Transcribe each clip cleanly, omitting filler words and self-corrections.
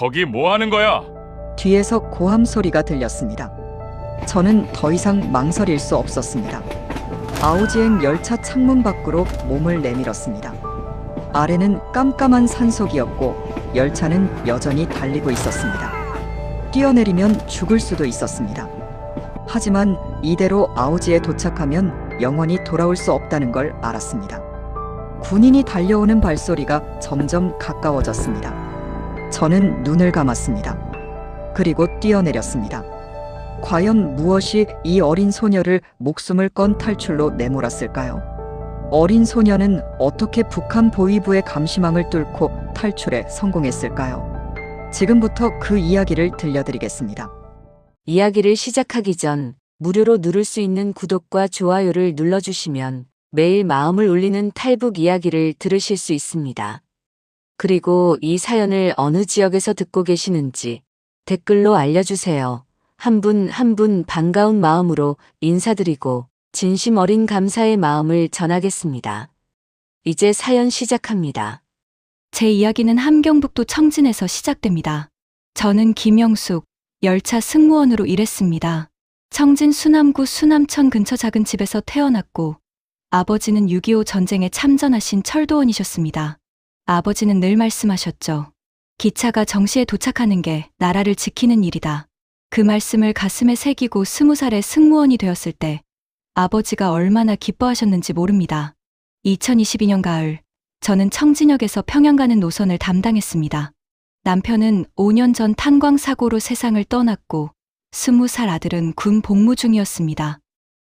거기 뭐 하는 거야? 뒤에서 고함 소리가 들렸습니다. 저는 더 이상 망설일 수 없었습니다. 아오지행 열차 창문 밖으로 몸을 내밀었습니다. 아래는 깜깜한 산속이었고 열차는 여전히 달리고 있었습니다. 뛰어내리면 죽을 수도 있었습니다. 하지만 이대로 아오지에 도착하면 영원히 돌아올 수 없다는 걸 알았습니다. 군인이 달려오는 발소리가 점점 가까워졌습니다. 저는 눈을 감았습니다. 그리고 뛰어내렸습니다. 과연 무엇이 이 어린 소녀를 목숨을 건 탈출로 내몰았을까요? 어린 소녀는 어떻게 북한 보위부의 감시망을 뚫고 탈출에 성공했을까요? 지금부터 그 이야기를 들려드리겠습니다. 이야기를 시작하기 전 무료로 누를 수 있는 구독과 좋아요를 눌러주시면 매일 마음을 울리는 탈북 이야기를 들으실 수 있습니다. 그리고 이 사연을 어느 지역에서 듣고 계시는지 댓글로 알려주세요. 한 분 한 분 반가운 마음으로 인사드리고 진심 어린 감사의 마음을 전하겠습니다. 이제 사연 시작합니다. 제 이야기는 함경북도 청진에서 시작됩니다. 저는 김영숙, 열차 승무원으로 일했습니다. 청진 수남구 수남천 근처 작은 집에서 태어났고 아버지는 6.25 전쟁에 참전하신 철도원이셨습니다. 아버지는 늘 말씀하셨죠. 기차가 정시에 도착하는 게 나라를 지키는 일이다. 그 말씀을 가슴에 새기고 20살에 승무원이 되었을 때 아버지가 얼마나 기뻐하셨는지 모릅니다. 2022년 가을, 저는 청진역에서 평양 가는 노선을 담당했습니다. 남편은 5년 전 탄광사고로 세상을 떠났고 20살 아들은 군 복무 중이었습니다.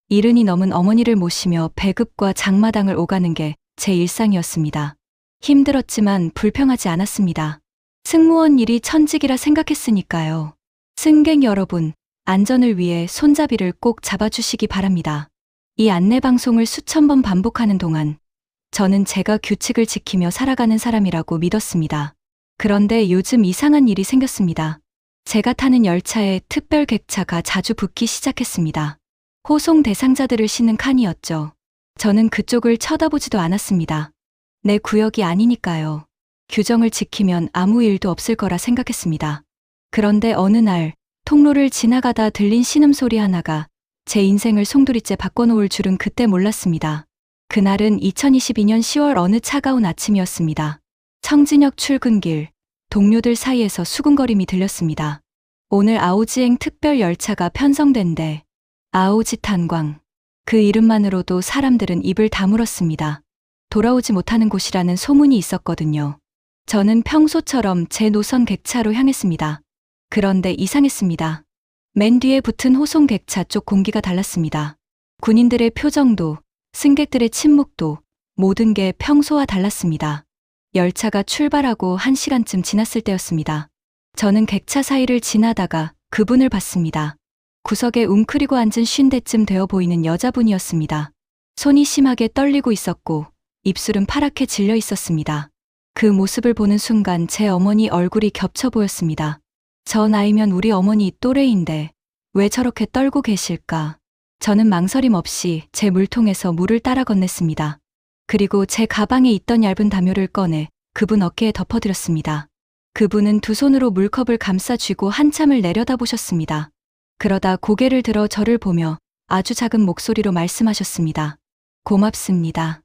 70이 넘은 어머니를 모시며 배급과 장마당을 오가는 게 제 일상이었습니다. 힘들었지만 불평하지 않았습니다. 승무원 일이 천직이라 생각했으니까요. 승객 여러분, 안전을 위해 손잡이를 꼭 잡아주시기 바랍니다. 이 안내방송을 수천 번 반복하는 동안 저는 제가 규칙을 지키며 살아가는 사람이라고 믿었습니다. 그런데 요즘 이상한 일이 생겼습니다. 제가 타는 열차에 특별 객차가 자주 붙기 시작했습니다. 호송 대상자들을 싣는 칸이었죠. 저는 그쪽을 쳐다보지도 않았습니다. 내 구역이 아니니까요. 규정을 지키면 아무 일도 없을 거라 생각했습니다. 그런데 어느 날 통로를 지나가다 들린 신음소리 하나가 제 인생을 송두리째 바꿔놓을 줄은 그때 몰랐습니다. 그날은 2022년 10월 어느 차가운 아침이었습니다. 청진역 출근길, 동료들 사이에서 수군거림이 들렸습니다. 오늘 아오지행 특별 열차가 편성된대. 아오지 탄광. 그 이름만으로도 사람들은 입을 다물었습니다. 돌아오지 못하는 곳이라는 소문이 있었거든요. 저는 평소처럼 제 노선 객차로 향했습니다. 그런데 이상했습니다. 맨 뒤에 붙은 호송 객차 쪽 공기가 달랐습니다. 군인들의 표정도, 승객들의 침묵도 모든 게 평소와 달랐습니다. 열차가 출발하고 1시간쯤 지났을 때였습니다. 저는 객차 사이를 지나다가 그분을 봤습니다. 구석에 웅크리고 앉은 50대쯤 되어 보이는 여자분이었습니다. 손이 심하게 떨리고 있었고 입술은 파랗게 질려 있었습니다. 그 모습을 보는 순간 제 어머니 얼굴이 겹쳐 보였습니다. 저 나이면 우리 어머니 또래인데 왜 저렇게 떨고 계실까? 저는 망설임 없이 제 물통에서 물을 따라 건넸습니다. 그리고 제 가방에 있던 얇은 담요를 꺼내 그분 어깨에 덮어드렸습니다. 그분은 두 손으로 물컵을 감싸 쥐고 한참을 내려다보셨습니다. 그러다 고개를 들어 저를 보며 아주 작은 목소리로 말씀하셨습니다. 고맙습니다.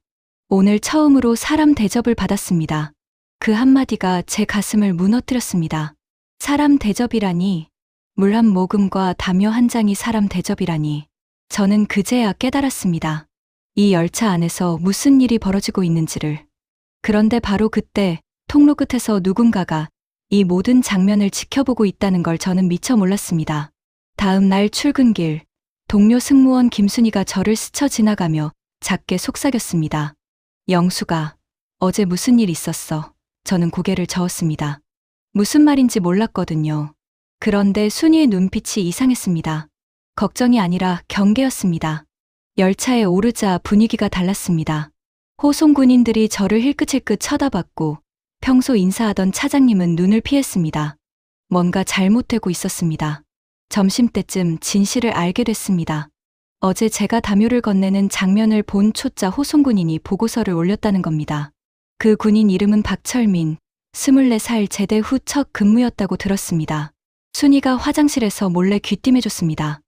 오늘 처음으로 사람 대접을 받았습니다. 그 한마디가 제 가슴을 무너뜨렸습니다. 사람 대접이라니, 물 한 모금과 담요 한 장이 사람 대접이라니. 저는 그제야 깨달았습니다. 이 열차 안에서 무슨 일이 벌어지고 있는지를. 그런데 바로 그때 통로 끝에서 누군가가 이 모든 장면을 지켜보고 있다는 걸 저는 미처 몰랐습니다. 다음 날 출근길, 동료 승무원 김순희가 저를 스쳐 지나가며 작게 속삭였습니다. 영수가, 어제 무슨 일 있었어? 저는 고개를 저었습니다. 무슨 말인지 몰랐거든요. 그런데 순희의 눈빛이 이상했습니다. 걱정이 아니라 경계였습니다. 열차에 오르자 분위기가 달랐습니다. 호송 군인들이 저를 힐끗힐끗 쳐다봤고 평소 인사하던 차장님은 눈을 피했습니다. 뭔가 잘못되고 있었습니다. 점심때쯤 진실을 알게 됐습니다. 어제 제가 담요를 건네는 장면을 본 초짜 호송 군인이 보고서를 올렸다는 겁니다. 그 군인 이름은 박철민, 24살 제대 후 첫 근무였다고 들었습니다. 순이가 화장실에서 몰래 귀띔해줬습니다.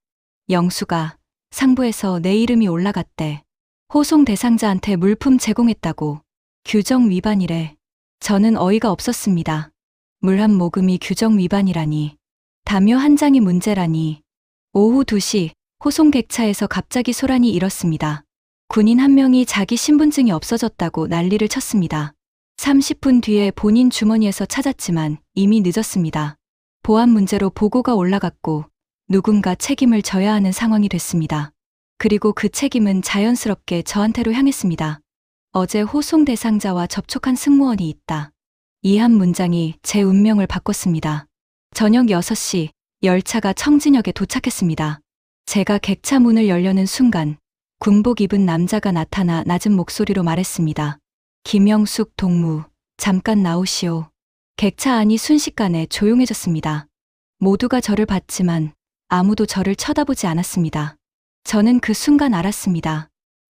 영수가 상부에서 내 이름이 올라갔대. 호송 대상자한테 물품 제공했다고. 규정 위반이래. 저는 어이가 없었습니다. 물 한 모금이 규정 위반이라니. 담요 한 장이 문제라니. 오후 2시 호송 객차에서 갑자기 소란이 일었습니다. 군인 한 명이 자기 신분증이 없어졌다고 난리를 쳤습니다. 30분 뒤에 본인 주머니에서 찾았지만 이미 늦었습니다. 보안 문제로 보고가 올라갔고 누군가 책임을 져야 하는 상황이 됐습니다. 그리고 그 책임은 자연스럽게 저한테로 향했습니다. 어제 호송 대상자와 접촉한 승무원이 있다. 이 한 문장이 제 운명을 바꿨습니다. 저녁 6시 열차가 청진역에 도착했습니다. 제가 객차 문을 열려는 순간 군복 입은 남자가 나타나 낮은 목소리로 말했습니다. 김영숙 동무, 잠깐 나오시오. 객차 안이 순식간에 조용해졌습니다. 모두가 저를 봤지만 아무도 저를 쳐다보지 않았습니다. 저는 그 순간 알았습니다.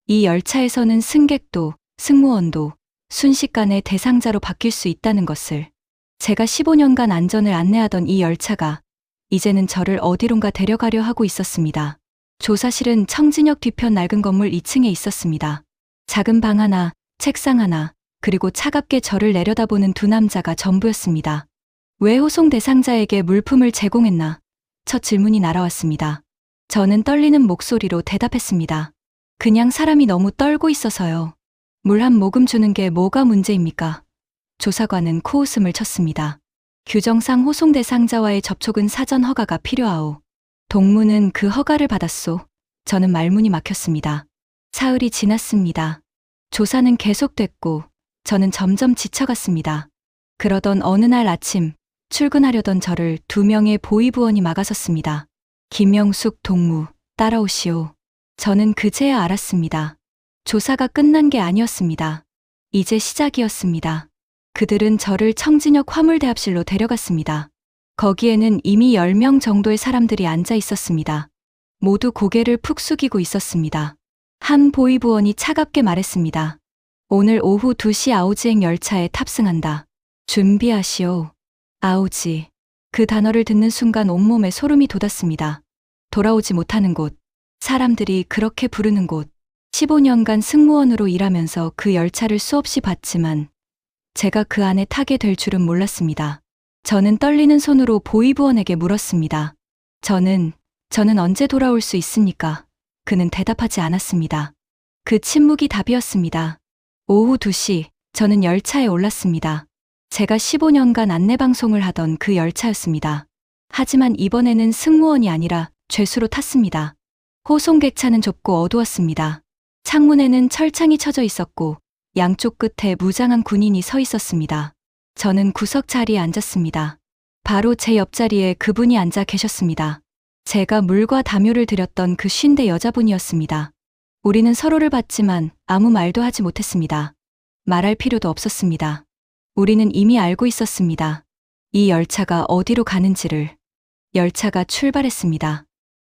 이 열차에서는 승객도 승무원도 순식간에 대상자로 바뀔 수 있다는 것을. 제가 15년간 안전을 안내하던 이 열차가 이제는 저를 어디론가 데려가려 하고 있었습니다. 조사실은 청진역 뒤편 낡은 건물 2층에 있었습니다. 작은 방 하나, 책상 하나, 그리고 차갑게 저를 내려다보는 두 남자가 전부였습니다. 왜 호송 대상자에게 물품을 제공했나? 첫 질문이 날아왔습니다. 저는 떨리는 목소리로 대답했습니다. 그냥 사람이 너무 떨고 있어서요. 물 한 모금 주는 게 뭐가 문제입니까? 조사관은 코웃음을 쳤습니다. 규정상 호송 대상자와의 접촉은 사전 허가가 필요하오. 동무는 그 허가를 받았소. 저는 말문이 막혔습니다. 사흘이 지났습니다. 조사는 계속됐고 저는 점점 지쳐갔습니다. 그러던 어느 날 아침 출근하려던 저를 2명의 보위부원이 막아섰습니다. 김영숙 동무, 따라오시오. 저는 그제야 알았습니다. 조사가 끝난 게 아니었습니다. 이제 시작이었습니다. 그들은 저를 청진역 화물대합실로 데려갔습니다. 거기에는 이미 10명 정도의 사람들이 앉아 있었습니다. 모두 고개를 푹 숙이고 있었습니다. 한 보위부원이 차갑게 말했습니다. 오늘 오후 2시 아우지행 열차에 탑승한다. 준비하시오. 아우지. 그 단어를 듣는 순간 온몸에 소름이 돋았습니다. 돌아오지 못하는 곳. 사람들이 그렇게 부르는 곳. 15년간 승무원으로 일하면서 그 열차를 수없이 봤지만 제가 그 안에 타게 될 줄은 몰랐습니다. 저는 떨리는 손으로 보위부원에게 물었습니다. 저는 언제 돌아올 수 있습니까? 그는 대답하지 않았습니다. 그 침묵이 답이었습니다. 오후 2시 저는 열차에 올랐습니다. 제가 15년간 안내방송을 하던 그 열차였습니다. 하지만 이번에는 승무원이 아니라 죄수로 탔습니다. 호송객차는 좁고 어두웠습니다. 창문에는 철창이 쳐져 있었고 양쪽 끝에 무장한 군인이 서 있었습니다. 저는 구석 자리에 앉았습니다. 바로 제 옆자리에 그분이 앉아 계셨습니다. 제가 물과 담요를 드렸던 그 50대 여자분이었습니다. 우리는 서로를 봤지만 아무 말도 하지 못했습니다. 말할 필요도 없었습니다. 우리는 이미 알고 있었습니다. 이 열차가 어디로 가는지를. 열차가 출발했습니다.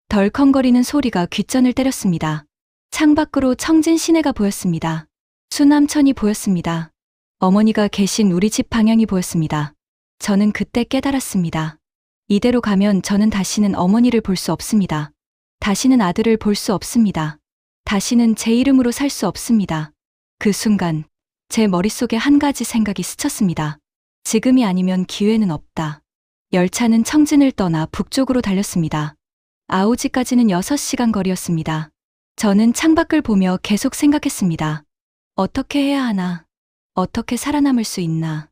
덜컹거리는 소리가 귓전을 때렸습니다. 창밖으로 청진 시내가 보였습니다. 수남천이 보였습니다. 어머니가 계신 우리 집 방향이 보였습니다. 저는 그때 깨달았습니다. 이대로 가면 저는 다시는 어머니를 볼 수 없습니다. 다시는 아들을 볼 수 없습니다. 다시는 제 이름으로 살 수 없습니다. 그 순간 제 머릿속에 한 가지 생각이 스쳤습니다. 지금이 아니면 기회는 없다. 열차는 청진을 떠나 북쪽으로 달렸습니다. 아오지까지는 6시간 거리였습니다. 저는 창밖을 보며 계속 생각했습니다. 어떻게 해야 하나? 어떻게 살아남을 수 있나?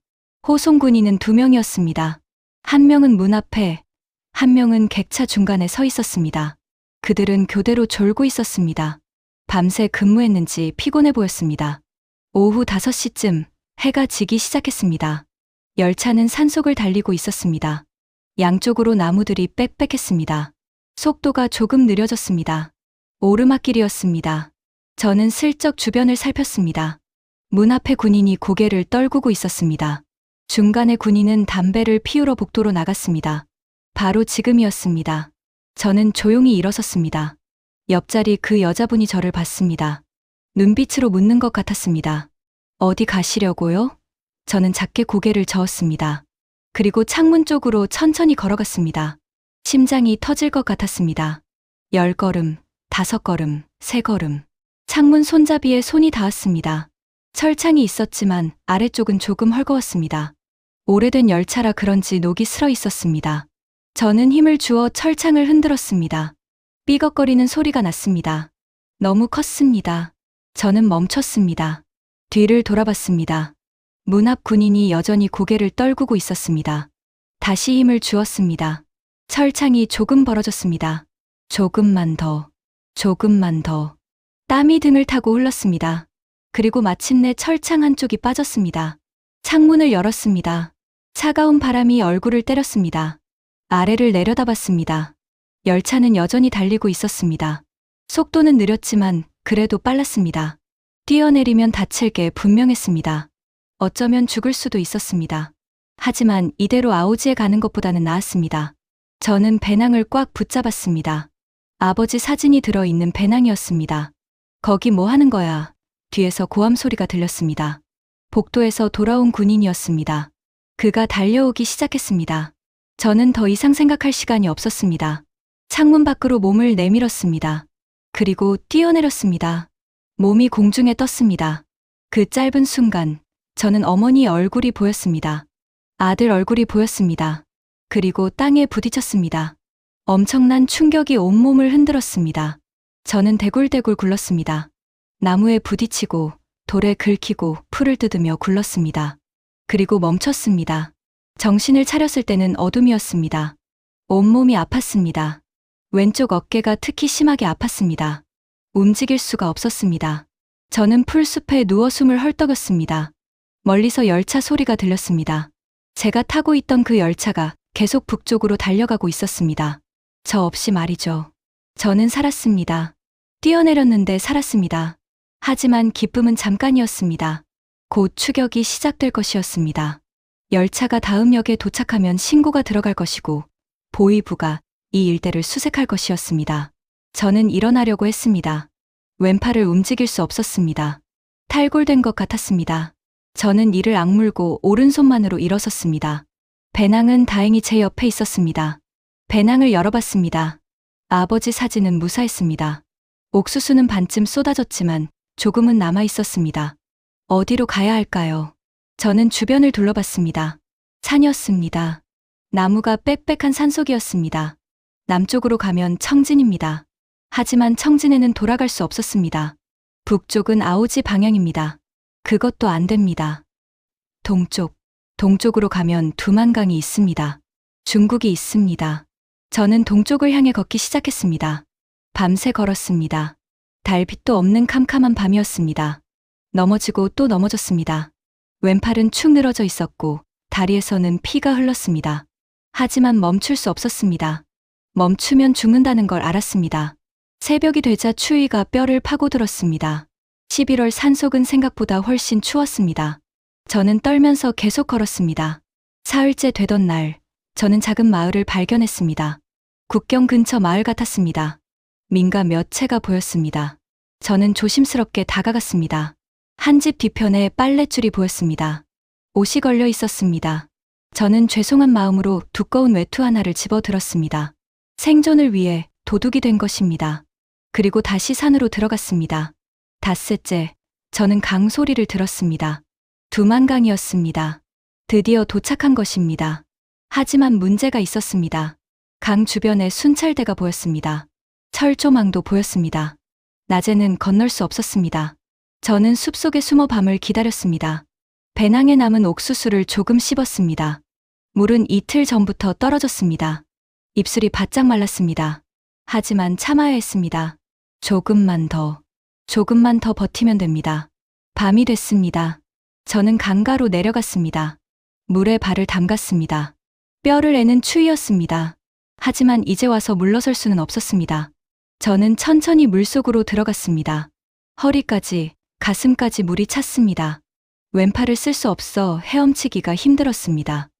호송 군인은 2명이었습니다. 한 명은 문 앞에, 한 명은 객차 중간에 서 있었습니다. 그들은 교대로 졸고 있었습니다. 밤새 근무했는지 피곤해 보였습니다. 오후 5시쯤 해가 지기 시작했습니다. 열차는 산속을 달리고 있었습니다. 양쪽으로 나무들이 빽빽했습니다. 속도가 조금 느려졌습니다. 오르막길이었습니다. 저는 슬쩍 주변을 살폈습니다. 문 앞에 군인이 고개를 떨구고 있었습니다. 중간에 군인은 담배를 피우러 복도로 나갔습니다. 바로 지금이었습니다. 저는 조용히 일어섰습니다. 옆자리 그 여자분이 저를 봤습니다. 눈빛으로 묻는 것 같았습니다. 어디 가시려고요? 저는 작게 고개를 저었습니다. 그리고 창문 쪽으로 천천히 걸어갔습니다. 심장이 터질 것 같았습니다. 10걸음, 5걸음, 3걸음. 창문 손잡이에 손이 닿았습니다. 철창이 있었지만 아래쪽은 조금 헐거웠습니다. 오래된 열차라 그런지 녹이 슬어 있었습니다. 저는 힘을 주어 철창을 흔들었습니다. 삐걱거리는 소리가 났습니다. 너무 컸습니다. 저는 멈췄습니다. 뒤를 돌아봤습니다. 문 앞 군인이 여전히 고개를 떨구고 있었습니다. 다시 힘을 주었습니다. 철창이 조금 벌어졌습니다. 조금만 더, 조금만 더. 땀이 등을 타고 흘렀습니다. 그리고 마침내 철창 한쪽이 빠졌습니다. 창문을 열었습니다. 차가운 바람이 얼굴을 때렸습니다. 아래를 내려다봤습니다. 열차는 여전히 달리고 있었습니다. 속도는 느렸지만 그래도 빨랐습니다. 뛰어내리면 다칠 게 분명했습니다. 어쩌면 죽을 수도 있었습니다. 하지만 이대로 아오지에 가는 것보다는 나았습니다. 저는 배낭을 꽉 붙잡았습니다. 아버지 사진이 들어있는 배낭이었습니다. 거기 뭐 하는 거야? 뒤에서 고함 소리가 들렸습니다. 복도에서 돌아온 군인이었습니다. 그가 달려오기 시작했습니다. 저는 더 이상 생각할 시간이 없었습니다. 창문 밖으로 몸을 내밀었습니다. 그리고 뛰어내렸습니다. 몸이 공중에 떴습니다. 그 짧은 순간 저는 어머니의 얼굴이 보였습니다. 아들 얼굴이 보였습니다. 그리고 땅에 부딪혔습니다. 엄청난 충격이 온몸을 흔들었습니다. 저는 대굴대굴 굴렀습니다. 나무에 부딪히고 돌에 긁히고 풀을 뜯으며 굴렀습니다. 그리고 멈췄습니다. 정신을 차렸을 때는 어둠이었습니다. 온몸이 아팠습니다. 왼쪽 어깨가 특히 심하게 아팠습니다. 움직일 수가 없었습니다. 저는 풀숲에 누워 숨을 헐떡였습니다. 멀리서 열차 소리가 들렸습니다. 제가 타고 있던 그 열차가 계속 북쪽으로 달려가고 있었습니다. 저 없이 말이죠. 저는 살았습니다. 뛰어내렸는데 살았습니다. 하지만 기쁨은 잠깐이었습니다. 곧 추격이 시작될 것이었습니다. 열차가 다음 역에 도착하면 신고가 들어갈 것이고 보위부가 이 일대를 수색할 것이었습니다. 저는 일어나려고 했습니다. 왼팔을 움직일 수 없었습니다. 탈골된 것 같았습니다. 저는 이를 악물고 오른손만으로 일어섰습니다. 배낭은 다행히 제 옆에 있었습니다. 배낭을 열어봤습니다. 아버지 사진은 무사했습니다. 옥수수는 반쯤 쏟아졌지만 조금은 남아 있었습니다. 어디로 가야 할까요? 저는 주변을 둘러봤습니다. 산이었습니다. 나무가 빽빽한 산속이었습니다. 남쪽으로 가면 청진입니다. 하지만 청진에는 돌아갈 수 없었습니다. 북쪽은 아오지 방향입니다. 그것도 안 됩니다. 동쪽으로 가면 두만강이 있습니다. 중국이 있습니다. 저는 동쪽을 향해 걷기 시작했습니다. 밤새 걸었습니다. 달빛도 없는 캄캄한 밤이었습니다. 넘어지고 또 넘어졌습니다. 왼팔은 축 늘어져 있었고 다리에서는 피가 흘렀습니다. 하지만 멈출 수 없었습니다. 멈추면 죽는다는 걸 알았습니다. 새벽이 되자 추위가 뼈를 파고들었습니다. 11월 산속은 생각보다 훨씬 추웠습니다. 저는 떨면서 계속 걸었습니다. 사흘째 되던 날, 저는 작은 마을을 발견했습니다. 국경 근처 마을 같았습니다. 민가 몇 채가 보였습니다. 저는 조심스럽게 다가갔습니다. 한 집 뒤편에 빨랫줄이 보였습니다. 옷이 걸려 있었습니다. 저는 죄송한 마음으로 두꺼운 외투 하나를 집어들었습니다. 생존을 위해 도둑이 된 것입니다. 그리고 다시 산으로 들어갔습니다. 닷새째, 저는 강 소리를 들었습니다. 두만강이었습니다. 드디어 도착한 것입니다. 하지만 문제가 있었습니다. 강 주변에 순찰대가 보였습니다. 철조망도 보였습니다. 낮에는 건널 수 없었습니다. 저는 숲속에 숨어 밤을 기다렸습니다. 배낭에 남은 옥수수를 조금 씹었습니다. 물은 이틀 전부터 떨어졌습니다. 입술이 바짝 말랐습니다. 하지만 참아야 했습니다. 조금만 더 버티면 됩니다. 밤이 됐습니다. 저는 강가로 내려갔습니다. 물에 발을 담갔습니다. 뼈를 애는 추위였습니다. 하지만 이제 와서 물러설 수는 없었습니다. 저는 천천히 물속으로 들어갔습니다. 허리까지, 가슴까지 물이 찼습니다. 왼팔을 쓸 수 없어 헤엄치기가 힘들었습니다.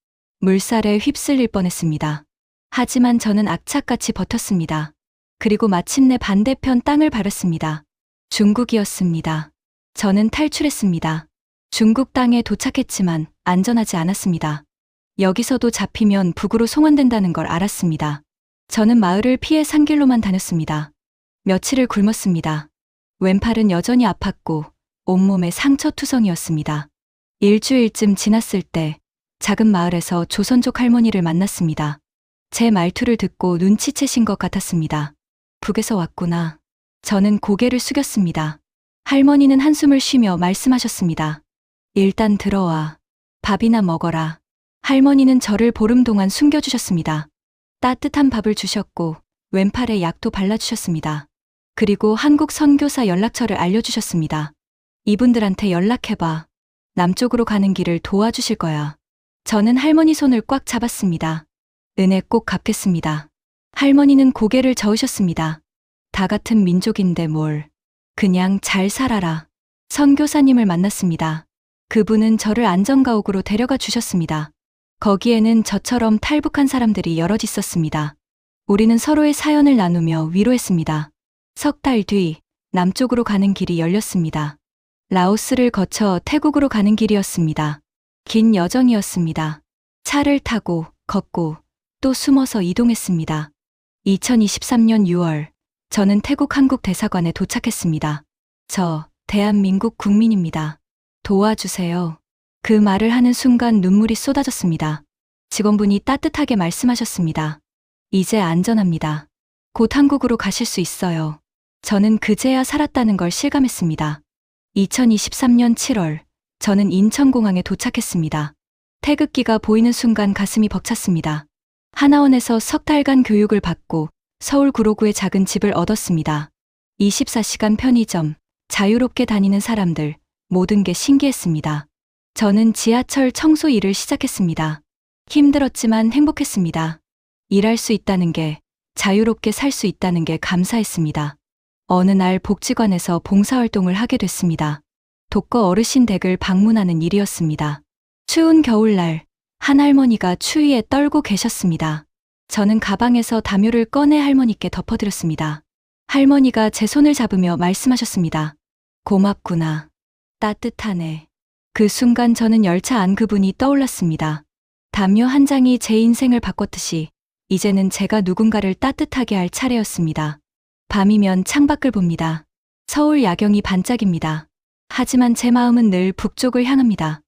물살에 휩쓸릴 뻔했습니다. 하지만 저는 악착같이 버텼습니다. 그리고 마침내 반대편 땅을 밟았습니다. 중국이었습니다. 저는 탈출했습니다. 중국 땅에 도착했지만 안전하지 않았습니다. 여기서도 잡히면 북으로 송환된다는 걸 알았습니다. 저는 마을을 피해 산길로만 다녔습니다. 며칠을 굶었습니다. 왼팔은 여전히 아팠고 온몸에 상처투성이었습니다. 일주일쯤 지났을 때 작은 마을에서 조선족 할머니를 만났습니다. 제 말투를 듣고 눈치채신 것 같았습니다. 북에서 왔구나. 저는 고개를 숙였습니다. 할머니는 한숨을 쉬며 말씀하셨습니다. 일단 들어와. 밥이나 먹어라. 할머니는 저를 보름 동안 숨겨주셨습니다. 따뜻한 밥을 주셨고 왼팔에 약도 발라주셨습니다. 그리고 한국 선교사 연락처를 알려주셨습니다. 이분들한테 연락해봐. 남쪽으로 가는 길을 도와주실 거야. 저는 할머니 손을 꽉 잡았습니다. 은혜 꼭 갚겠습니다. 할머니는 고개를 저으셨습니다. 다 같은 민족인데 뭘. 그냥 잘 살아라. 선교사님을 만났습니다. 그분은 저를 안전가옥으로 데려가 주셨습니다. 거기에는 저처럼 탈북한 사람들이 여럿 있었습니다. 우리는 서로의 사연을 나누며 위로했습니다. 석 달 뒤 남쪽으로 가는 길이 열렸습니다. 라오스를 거쳐 태국으로 가는 길이었습니다. 긴 여정이었습니다. 차를 타고 걷고 또 숨어서 이동했습니다. 2023년 6월 저는 태국 한국 대사관에 도착했습니다. 저 대한민국 국민입니다. 도와주세요. 그 말을 하는 순간 눈물이 쏟아졌습니다. 직원분이 따뜻하게 말씀하셨습니다. 이제 안전합니다. 곧 한국으로 가실 수 있어요. 저는 그제야 살았다는 걸 실감했습니다. 2023년 7월, 저는 인천공항에 도착했습니다. 태극기가 보이는 순간 가슴이 벅찼습니다. 하나원에서 석 달간 교육을 받고 서울 구로구의 작은 집을 얻었습니다. 24시간 편의점, 자유롭게 다니는 사람들, 모든 게 신기했습니다. 저는 지하철 청소 일을 시작했습니다. 힘들었지만 행복했습니다. 일할 수 있다는 게, 자유롭게 살 수 있다는 게 감사했습니다. 어느 날 복지관에서 봉사활동을 하게 됐습니다. 독거 어르신 댁을 방문하는 일이었습니다. 추운 겨울날, 한 할머니가 추위에 떨고 계셨습니다. 저는 가방에서 담요를 꺼내 할머니께 덮어드렸습니다. 할머니가 제 손을 잡으며 말씀하셨습니다. 고맙구나. 따뜻하네. 그 순간 저는 열차 안 그분이 떠올랐습니다. 담요 한 장이 제 인생을 바꿨듯이 이제는 제가 누군가를 따뜻하게 할 차례였습니다. 밤이면 창밖을 봅니다. 서울 야경이 반짝입니다. 하지만 제 마음은 늘 북쪽을 향합니다.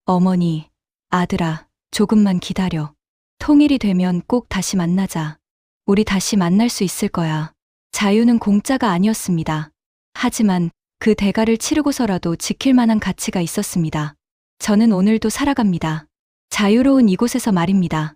어머니, 아들아, 조금만 기다려. 통일이 되면 꼭 다시 만나자. 우리 다시 만날 수 있을 거야. 자유는 공짜가 아니었습니다. 하지만 그 대가를 치르고서라도 지킬 만한 가치가 있었습니다. 저는 오늘도 살아갑니다. 자유로운 이곳에서 말입니다.